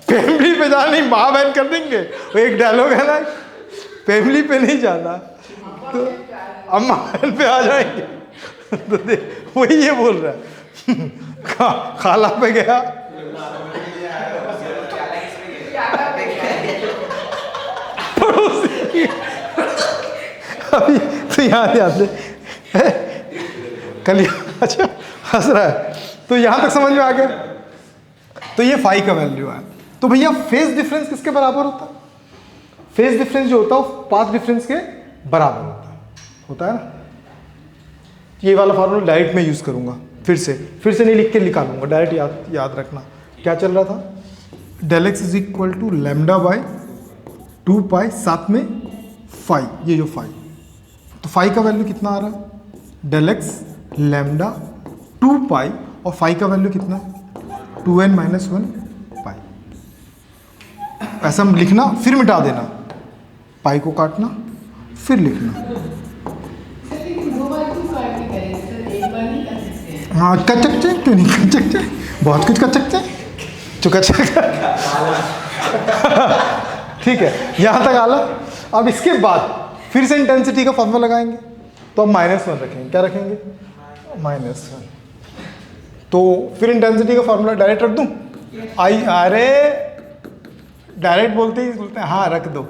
फैमिली पे जाना नहीं, माँ बहन कर देंगे। वो एक डायलॉग है ना, फैमिली पे नहीं जाना तो अम्मा बहन पे आ जाएंगे। तो देख वही ये बोल रहा है। खाला पे गया, पड़ोसी अभी तो याद है कल, अच्छा हंस रहा है। तो यहाँ तक समझ में आ गया। तो ये फाई का वैल्यू है। तो भैया फेज डिफरेंस किसके बराबर होता है? फेज डिफरेंस जो होता है वो पाथ डिफरेंस के बराबर होता है ना। ये वाला फार्मूला डायरेक्ट में यूज करूंगा, फिर से नहीं लिख के निकालूंगा, डायरेक्ट याद रखना। क्या चल रहा था? Del x is equal to lambda by 2 pi साथ में फाई, ये जो फाई, तो फाई का वैल्यू कितना आ रहा है? डेल एक्स लैम्डा 2 पाई, और फाई का वैल्यू कितना है? 2n माइनस 1 पाई। ऐसा लिखना, फिर मिटा देना, पाई को काटना, फिर लिखना। हाँ, कर सकते हैं, क्यों नहीं कर सकते? बहुत कुछ कर सकते हैं, चुका ठीक है, यहाँ तक आला। अब इसके बाद फिर से इंटेंसिटी का फॉर्मूला लगाएंगे, तो अब -1 रखेंगे। क्या रखेंगे? -1। तो फिर इंटेंसिटी का फॉर्मूला डायरेक्ट रख दूं? अरे डायरेक्ट बोलते हैं हाँ रख दो,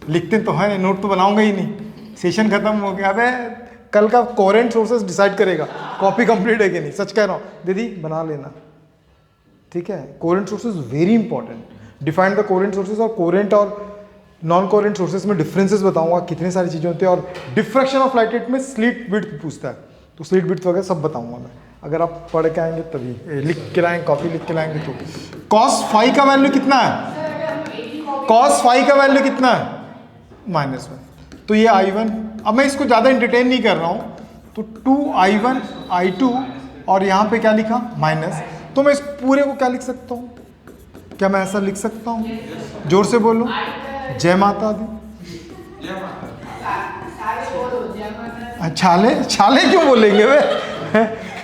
लिखते तो है, नोट तो बनाऊंगा ही नहीं, सेशन खत्म हो गया। अबे कल का कोरेंट सोर्सेज डिसाइड करेगा कॉपी कंप्लीट है कि नहीं। सच कह रहा हूँ दीदी, बना लेना, ठीक है। Coherent sources very important, define the coherent sources, और कोरेंट और नॉन कोरेंट सोर्सेज में डिफरेंसेस बताऊंगा, कितनी सारी चीज़ें होती हैं। और डिफ्रैक्शन ऑफ लाइट रेट में स्लिट विड्थ पूछता है, तो स्लिट विड्थ वगैरह सब बताऊंगा मैं, अगर आप पढ़ के आएंगे तभी। लिख के लाएंगे, कॉपी लिख के लाएंगे तो। कॉस फाई का वैल्यू कितना है? कॉस फाई का वैल्यू कितना है? -1। तो ये I1, अब मैं इसको ज़्यादा इंटरटेन नहीं कर रहा हूँ, तो 2I1 I2, और यहाँ पे क्या लिखा? माइनस। तो मैं इस पूरे को क्या लिख सकता हूँ? क्या मैं ऐसा लिख सकता हूँ? जोर से बोलो, जय माता दी। छाले छाले क्यों बोलेंगे वे?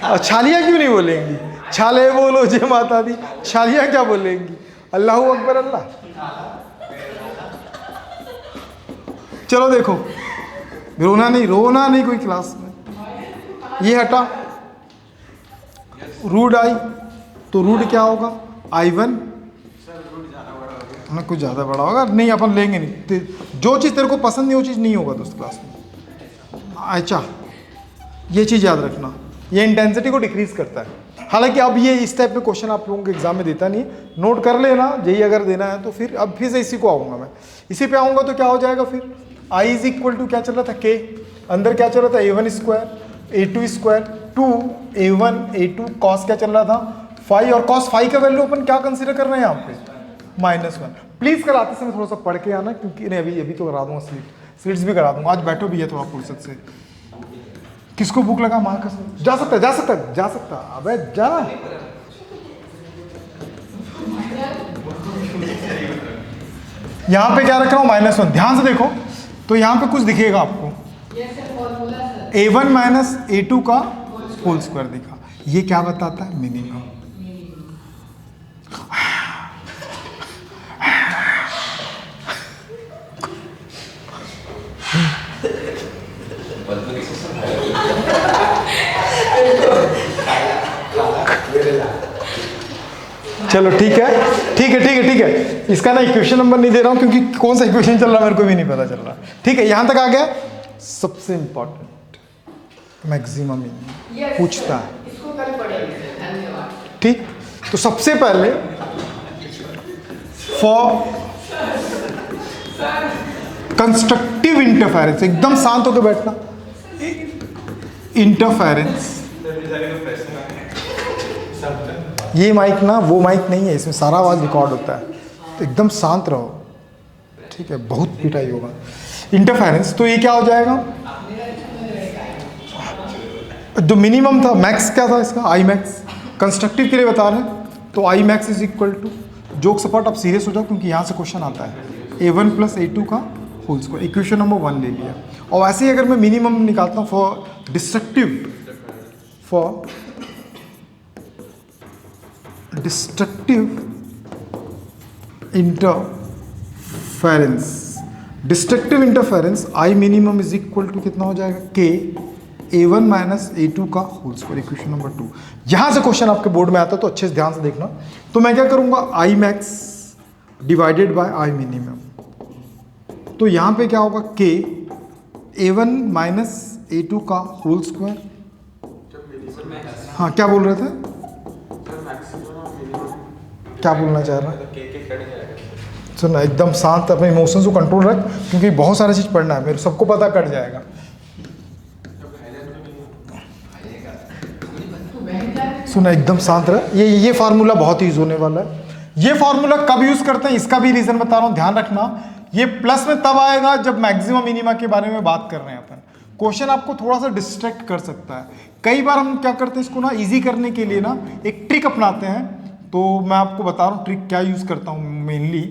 और छालियाँ क्यों नहीं बोलेंगी? छाले बोलो, जय माता दी। छालियाँ क्या बोलेंगी? अल्लाहू अकबर अल्लाह। चलो देखो, रोना नहीं कोई क्लास में। ये हटा, रूट आई, तो रूट क्या होगा? I1 ना कुछ ज़्यादा बड़ा होगा, नहीं अपन लेंगे नहीं। जो चीज़ तेरे को पसंद नहीं वो चीज़ नहीं होगा दोस्त क्लास में। अच्छा, ये चीज़ याद रखना, ये इंटेंसिटी को डिक्रीज करता है। हालांकि अब ये इस टाइप के क्वेश्चन आप लोगों के एग्जाम में देता नहीं, नोट कर लेना, यही अगर देना है तो फिर अब फिर से इसी को आऊँगा मैं। इसी पे आऊँगा तो क्या हो जाएगा फिर? I इज इक्वल टू क्या चल रहा था? K, अंदर क्या चल रहा था? A1 square A2 square 2A1 A2, cos क्या चल रहा था? फाई, और कॉस फाई का वैल्यू अपन क्या कंसीडर कर रहे हैं यहाँ पे? -1। प्लीज कराते समय थोड़ा सा पढ़ के आना, क्योंकि नहीं अभी तो करा दूंगा, स्लिट्स भी करा दूंगा। आज बैठो भी है थोड़ा फुर्सत से। किसको भूख लगा? माँ का जा सकता अबे जा। यहाँ पे क्या रख रहा हूँ? -1। ध्यान से देखो, तो यहाँ पे कुछ दिखेगा आपको, A1 माइनस A2 का होल स्क्वायर दिखा। ये क्या बताता है? मिनिमम। चलो ठीक है। इसका ना इक्वेशन नंबर नहीं दे रहा हूं, क्योंकि कौन सा इक्वेशन चल रहा है मेरे को भी नहीं पता चल रहा। ठीक है, यहां तक आ गया। सबसे इंपॉर्टेंट मैक्सिमम पूछता है, इसको कल पढ़ेंगे। धन्यवाद। ठीक, तो सबसे पहले फॉर कंस्ट्रक्टिव इंटरफेरेंस, एकदम शांत होकर बैठना। इंटरफेरेंस, ये माइक ना वो माइक नहीं है, इसमें सारा आवाज रिकॉर्ड होता है, तो एकदम शांत रहो, ठीक है, बहुत पिटाई होगा। इंटरफेरेंस, तो ये क्या हो जाएगा? जो मिनिमम था, मैक्स क्या था इसका? I max. कंस्ट्रक्टिव के लिए बता रहे हैं, तो I max is equal to, joke सपाट, आप सीरियस हो जाओ क्योंकि यहाँ से क्वेश्चन आता है, A1 प्लस A2 का होल स्क्वायर। इक्वेशन नंबर 1 ले लिया। और ऐसे ही अगर मैं मिनिमम निकालता हूँ for destructive interference I minimum is equal to कितना हो जाएगा? K A1 माइनस A2 का होल स्क्वायर। Equation number 2। यहाँ से क्वेश्चन आपके बोर्ड में आता है, तो अच्छे से ध्यान से देखना। तो मैं क्या करूँगा? I max divided by I minimum, तो यहाँ पे क्या होगा? K A1 माइनस A2 का होल स्क्वायर। हाँ, क्या बोल रहे थे? क्या बोलना चाह रहा है? तो के कट जाएगा। सुन एकदम शांत, अपने इमोशंस को कंट्रोल रख, क्योंकि बहुत सारा चीज़ पढ़ना है, मेरे सबको पता कट जाएगा। सुन एकदम शांत रह, ये फार्मूला बहुत यूज होने वाला है। ये फार्मूला कब यूज करते हैं इसका भी रीजन बता रहा हूँ, ध्यान रखना। ये प्लस में तब आएगा जब मैक्सिमम मिनिमा के बारे में बात कर रहे हैं अपन। क्वेश्चन आपको थोड़ा सा डिस्ट्रैक्ट कर सकता है। कई बार हम क्या करते हैं, इसको ना इजी करने के लिए ना एक ट्रिक अपनाते हैं। तो मैं आपको बता रहा हूँ ट्रिक क्या यूज करता हूँ। मेनली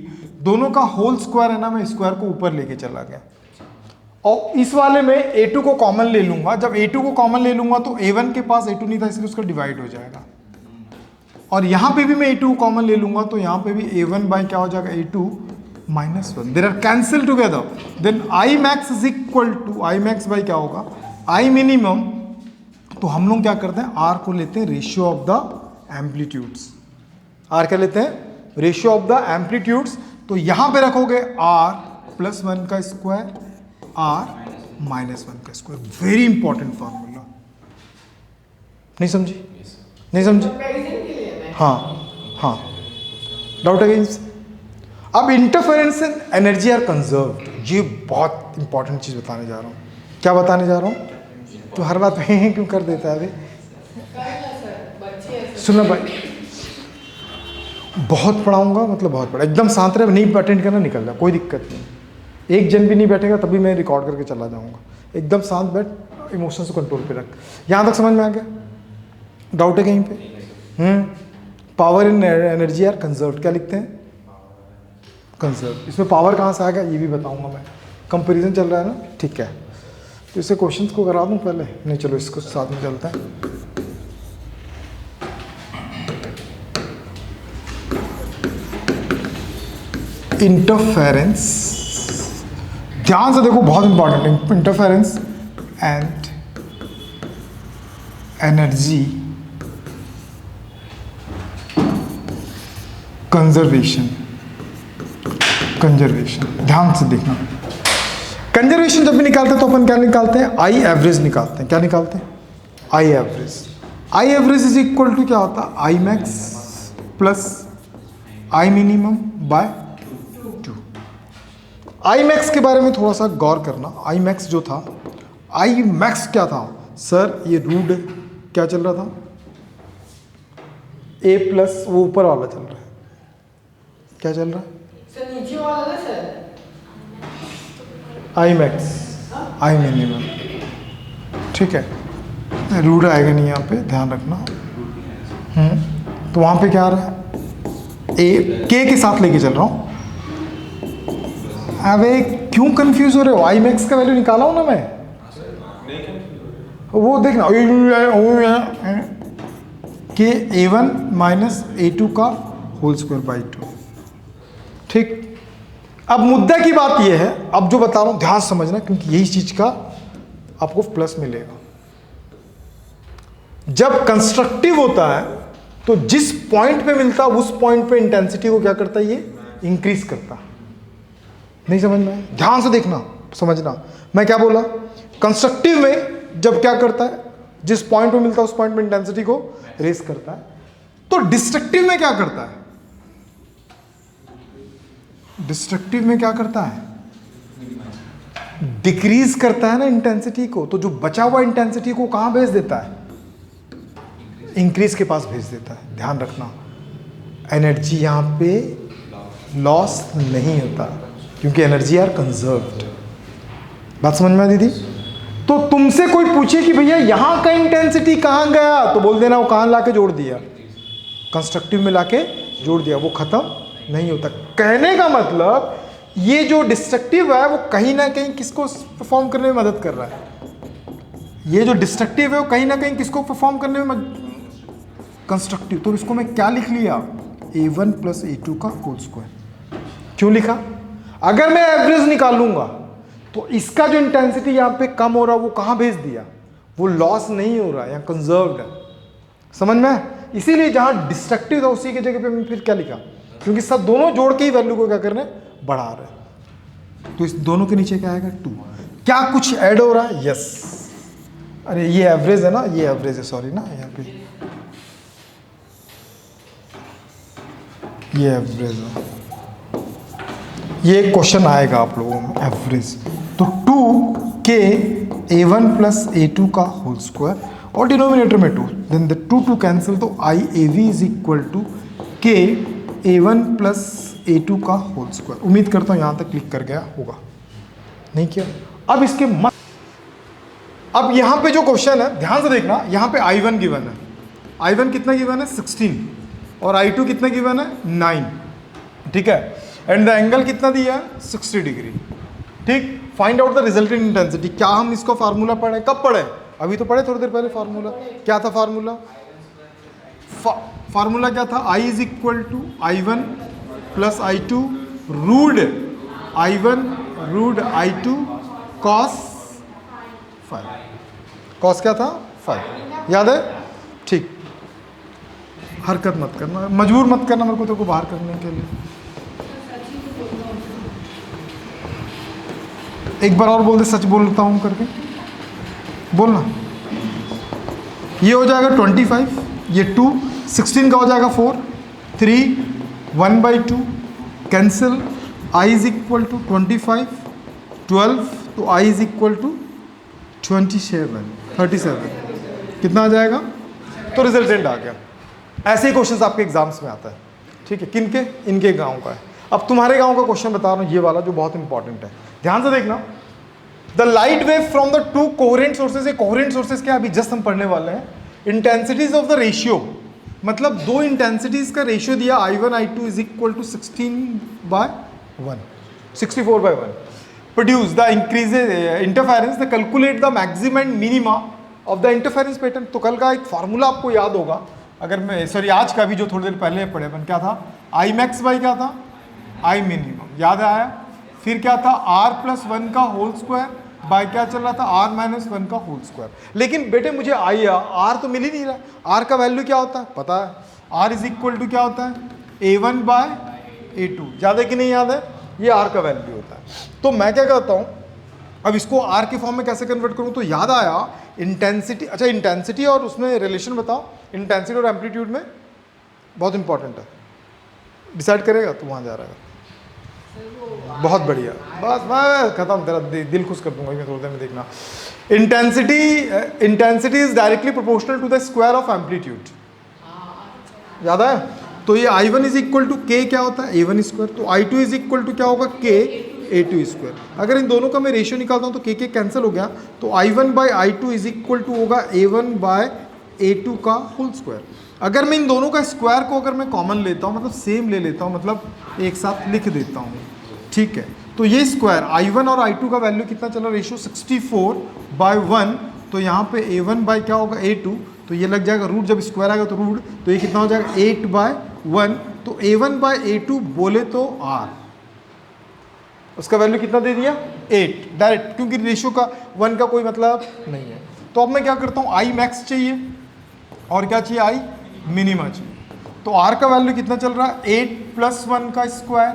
दोनों का होल स्क्वायर है ना, मैं स्क्वायर को ऊपर लेके चला गया, और इस वाले में a2 को कॉमन ले लूंगा। जब a2 को कॉमन ले लूंगा तो a1 के पास a2 नहीं था, इसलिए उसका डिवाइड हो जाएगा। और यहाँ पे भी मैं a2 कॉमन ले लूंगा तो यहाँ पे भी a1 बाई क्या हो जाएगा, a2 -1। There are cancel together, then I max is equal to I max by क्या होगा, आई मिनिमम। तो हम लोग क्या करते हैं, आर को लेते हैं ratio of the amplitudes. R क्या लेते हैं, रेशियो ऑफ द एम्पलीट्यूड्स। तो यहाँ पे रखोगे r +1 का स्क्वायर, r -1 का स्क्वायर। Very important formula. नहीं समझी? नहीं समझी? कंपैरिजन के लिए है। हाँ, डाउट है कहीं? अब interference and energy are conserved, ये बहुत इंपॉर्टेंट चीज बताने जा रहा हूँ। क्या बताने जा रहा हूँ? तो हर बात में क्यों कर देता है अभी? सुनो भाई, बहुत पढ़ाऊंगा, मतलब बहुत पढ़ा, एकदम शांत रहे, नहीं अटेंड करना, निकल जा, कोई दिक्कत नहीं। एक जन भी नहीं बैठेगा तभी मैं रिकॉर्ड करके चला जाऊंगा। एकदम शांत बैठ, इमोशंस को कंट्रोल पे रख। यहाँ तक समझ में आ गया? डाउट है कहीं पे? Power in energy are conserved, क्या लिखते हैं, कंजर्व। इसमें पावर कहाँ से आ गया ये भी बताऊंगा मैं। कंपैरिजन चल रहा है ना, ठीक है। तो इससे क्वेश्चंस को करा दूं पहले? नहीं, चलो इसको साथ में चलता है। इंटरफेरेंस, ध्यान से देखो, बहुत इंपॉर्टेंट है। Interference and energy conservation. ध्यान से देखना, कंजर्वेशन जब भी निकालते हैं तो अपन क्या निकालते हैं, आई एवरेज निकालते हैं। क्या निकालते हैं? I average. I average is equal to क्या होता है, I max plus I minimum by 2। I max के बारे में थोड़ा सा गौर करना। आई मैक्स जो था, आई मैक्स क्या था सर, ये रूट क्या चल रहा था, ए प्लस, वो ऊपर वाला चल रहा है, क्या चल रहा है, सर नीचे वाला ना sir, I max I minimum, ठीक है। रूट आएगा नहीं यहाँ पे, ध्यान रखना। तो वहाँ पे क्या आ रहा है, ए के साथ लेके चल रहा हूँ। अबे क्यों कंफ्यूज हो रहे हो, आई मैक्स का वैल्यू निकाला हूँ ना मैं, वो देखना के a1 माइनस a2 का होल स्क्वायर बाई 2, ठीक। अब मुद्दा की बात यह है, अब जो बता रहा हूं ध्यान समझना, क्योंकि यही चीज का आपको प्लस मिलेगा। जब कंस्ट्रक्टिव होता है तो जिस पॉइंट पे मिलता है उस पॉइंट पे इंटेंसिटी को क्या करता है, ये इंक्रीज करता है। नहीं समझ में आया? ध्यान से देखना, समझना मैं क्या बोला। कंस्ट्रक्टिव में जब क्या करता है, जिस पॉइंट पे मिलता है उस पॉइंट पे इंटेंसिटी को रेस करता है। तो डिस्ट्रक्टिव में क्या करता है, डिस्ट्रक्टिव में क्या करता है, डिक्रीज करता है ना इंटेंसिटी को। तो जो बचा हुआ इंटेंसिटी को कहां भेज देता है, इंक्रीज के पास भेज देता है। ध्यान रखना, एनर्जी यहां पे लॉस नहीं होता, क्योंकि एनर्जी आर कंजर्व्ड। बात समझ में आई दीदी? तो तुमसे कोई पूछे कि भैया यहां का इंटेंसिटी कहां गया, तो बोल देना वो कहां लाके जोड़ दिया, कंस्ट्रक्टिव में लाके जोड़ दिया, वो खत्म नहीं होता। कहने का मतलब ये जो डिस्ट्रक्टिव है वो कहीं ना कहीं किसको परफॉर्म करने में मदद कर रहा है, ये जो डिस्ट्रक्टिव है वो कहीं ना कहीं किसको परफॉर्म करने में कंस्ट्रक्टिव। तो इसको मैं क्या लिख लिया, a1 प्लस a2 का होल स्क्वायर। क्यों लिखा, अगर मैं एवरेज निकालूंगा तो इसका जो इंटेंसिटी यहाँ पे कम हो रहा है वो कहाँ भेज दिया, वो लॉस नहीं हो रहा है, यहाँ कंजर्व्ड है। समझ में? इसीलिए जहाँ डिस्ट्रक्टिव था उसी की जगह पे मैं फिर क्या लिखा, क्योंकि सब दोनों जोड़ के ही वैल्यू को क्या करने, बढ़ा रहे हैं। तो इस दोनों के नीचे क्या आएगा, 2। क्या कुछ ऐड हो रहा है, यस। अरे ये एवरेज है ना, ये एवरेज है, सॉरी ना, यहाँ पे ये एवरेज है, ये क्वेश्चन आएगा आप लोगों में एवरेज। तो 2k a1 प्लस a2 का होल स्क्वायर और डिनोमिनेटर में 2, देन द 2 कैंसिल, तो I A V is equal to k a1 plus a2 का होल स्क्वायर। उम्मीद करता हूँ यहाँ तक क्लिक कर गया होगा, नहीं किया? अब इसके अब यहाँ पे जो क्वेश्चन है ध्यान से देखना, यहाँ पे I1 गिवन है, I1 कितना गिवन है 16 और I2 कितना गिवन है 9, ठीक है, एंड द एंगल कितना दिया है 60 डिग्री, ठीक। Find out the resultant intensity. क्या हम इसको फार्मूला पढ़े? कब पढ़े? अभी तो पढ़े थोड़ी देर पहले फार्मूला। क्या था फार्मूला? फार्मूला क्या था? I is equal to I1 plus I2 root I1 root I2 cos 5। Cos क्या था? 5। याद है? ठीक, हरकत मत करना, मजबूर मत करना मेरे को तेरे को बाहर करने के लिए। एक बार और बोल दे, सच बोलता हूँ करके बोलना। ये हो जाएगा 25, ये 2, 16 का हो जाएगा 4, 3, 1/2 cancel, I is equal to 25, 12, तो आई इज इक्वल टू 37, कितना आ जाएगा? तो रिजल्टेंट आ गया। ऐसे ही क्वेश्चंस आपके एग्जाम्स में आता है, ठीक है। किनके? इनके गांव का है। अब तुम्हारे गांव का क्वेश्चन बता रहा हूँ, ये वाला जो बहुत इंपॉर्टेंट है, ध्यान से देखना। The light wave from the 2 coherent sources. Coherent sources क्या अभी जस्ट हम पढ़ने वाले हैं। इंटेंसिटीज ऑफ द रेशियो, मतलब 2 इंटेंसिटीज का रेशियो दिया I1 I2 is equal to 16/1, 64/1। Produce the increase interference, the calculate the maximum and minima of the interference pattern. तो कल का एक फार्मूला आपको याद होगा, अगर मैं सॉरी आज का भी जो थोड़ी देर पहले पढ़े अपन, क्या था? आई मैक्स बाई क्या था? आई मिनिमम, याद आया? फिर क्या था? r+1 का होल स्क्वायर बाय क्या चल रहा था? r-1 का होल स्क्वायर। लेकिन बेटे मुझे आई r तो मिल ही नहीं रहा। r का वैल्यू क्या होता है पता है? r इज इक्वल टू क्या होता है? a1/a2। याद है कि नहीं याद है? ये r का वैल्यू होता है। तो मैं क्या करता हूँ, अब इसको r के फॉर्म में कैसे कन्वर्ट करूँ? तो याद आया इंटेंसिटी। अच्छा, इंटेंसिटी और उसमें रिलेशन बताओ, इंटेंसिटी और एम्पलीट्यूड में बहुत इंपॉर्टेंट है, डिसाइड करेगा तू वहाँ जा रहा है। बहुत बढ़िया, बस मैं खत्म, तेरा दिल खुश कर दूंगा मैं थोड़ी देर में, देखना। Intensity is directly proportional to the square of amplitude, याद है? तो ये I1 is equal to k क्या होता है? A1 square. तो I2 इज इक्वल टू क्या होगा? k A2 square. अगर इन दोनों का मैं रेशियो निकालता हूँ तो k कैंसिल हो गया, तो I1/I2 इज इक्वल टू होगा A1/A2 का होल स्क्वायर। अगर मैं इन दोनों का स्क्वायर को अगर मैं कॉमन लेता हूँ, मतलब सेम ले लेता हूँ, मतलब एक साथ लिख देता हूँ, ठीक है। तो ये स्क्वायर I1 और I2 का वैल्यू कितना चला? रेशियो 64/1। तो यहाँ पे A1 बाय क्या होगा? A2, तो ये लग जाएगा रूट, जब स्क्वायर आएगा तो रूट, तो ये कितना हो जाएगा? 8/1। तो A1/A2 बोले तो R, उसका वैल्यू कितना दे दिया? 8 डायरेक्ट, क्योंकि रेशियो का 1 का कोई मतलब नहीं है। तो अब मैं क्या करता हूँ, आई मैक्स चाहिए और क्या चाहिए? आई मिनिमा चाहिए। तो R का वैल्यू कितना चल रहा है? 8+1 का स्क्वायर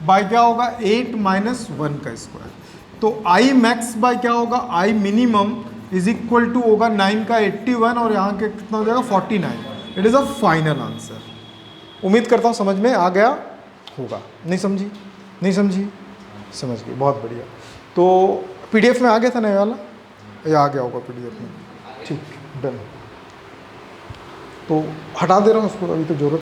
बाय क्या होगा? 8-1 का स्क्वायर। तो आई मैक्स बाय क्या होगा? I minimum is equal to होगा 9 का 81 और यहाँ के कितना हो जाएगा? 49। It is a final answer. उम्मीद करता हूँ समझ में आ गया होगा। नहीं समझी? नहीं समझी? समझ गई, बहुत बढ़िया। तो PDF में आ गया था नया वाला, ये आ गया होगा PDF में, ठीक, डन। तो हटा दे रहा हूँ उसको, अभी तो जरूरत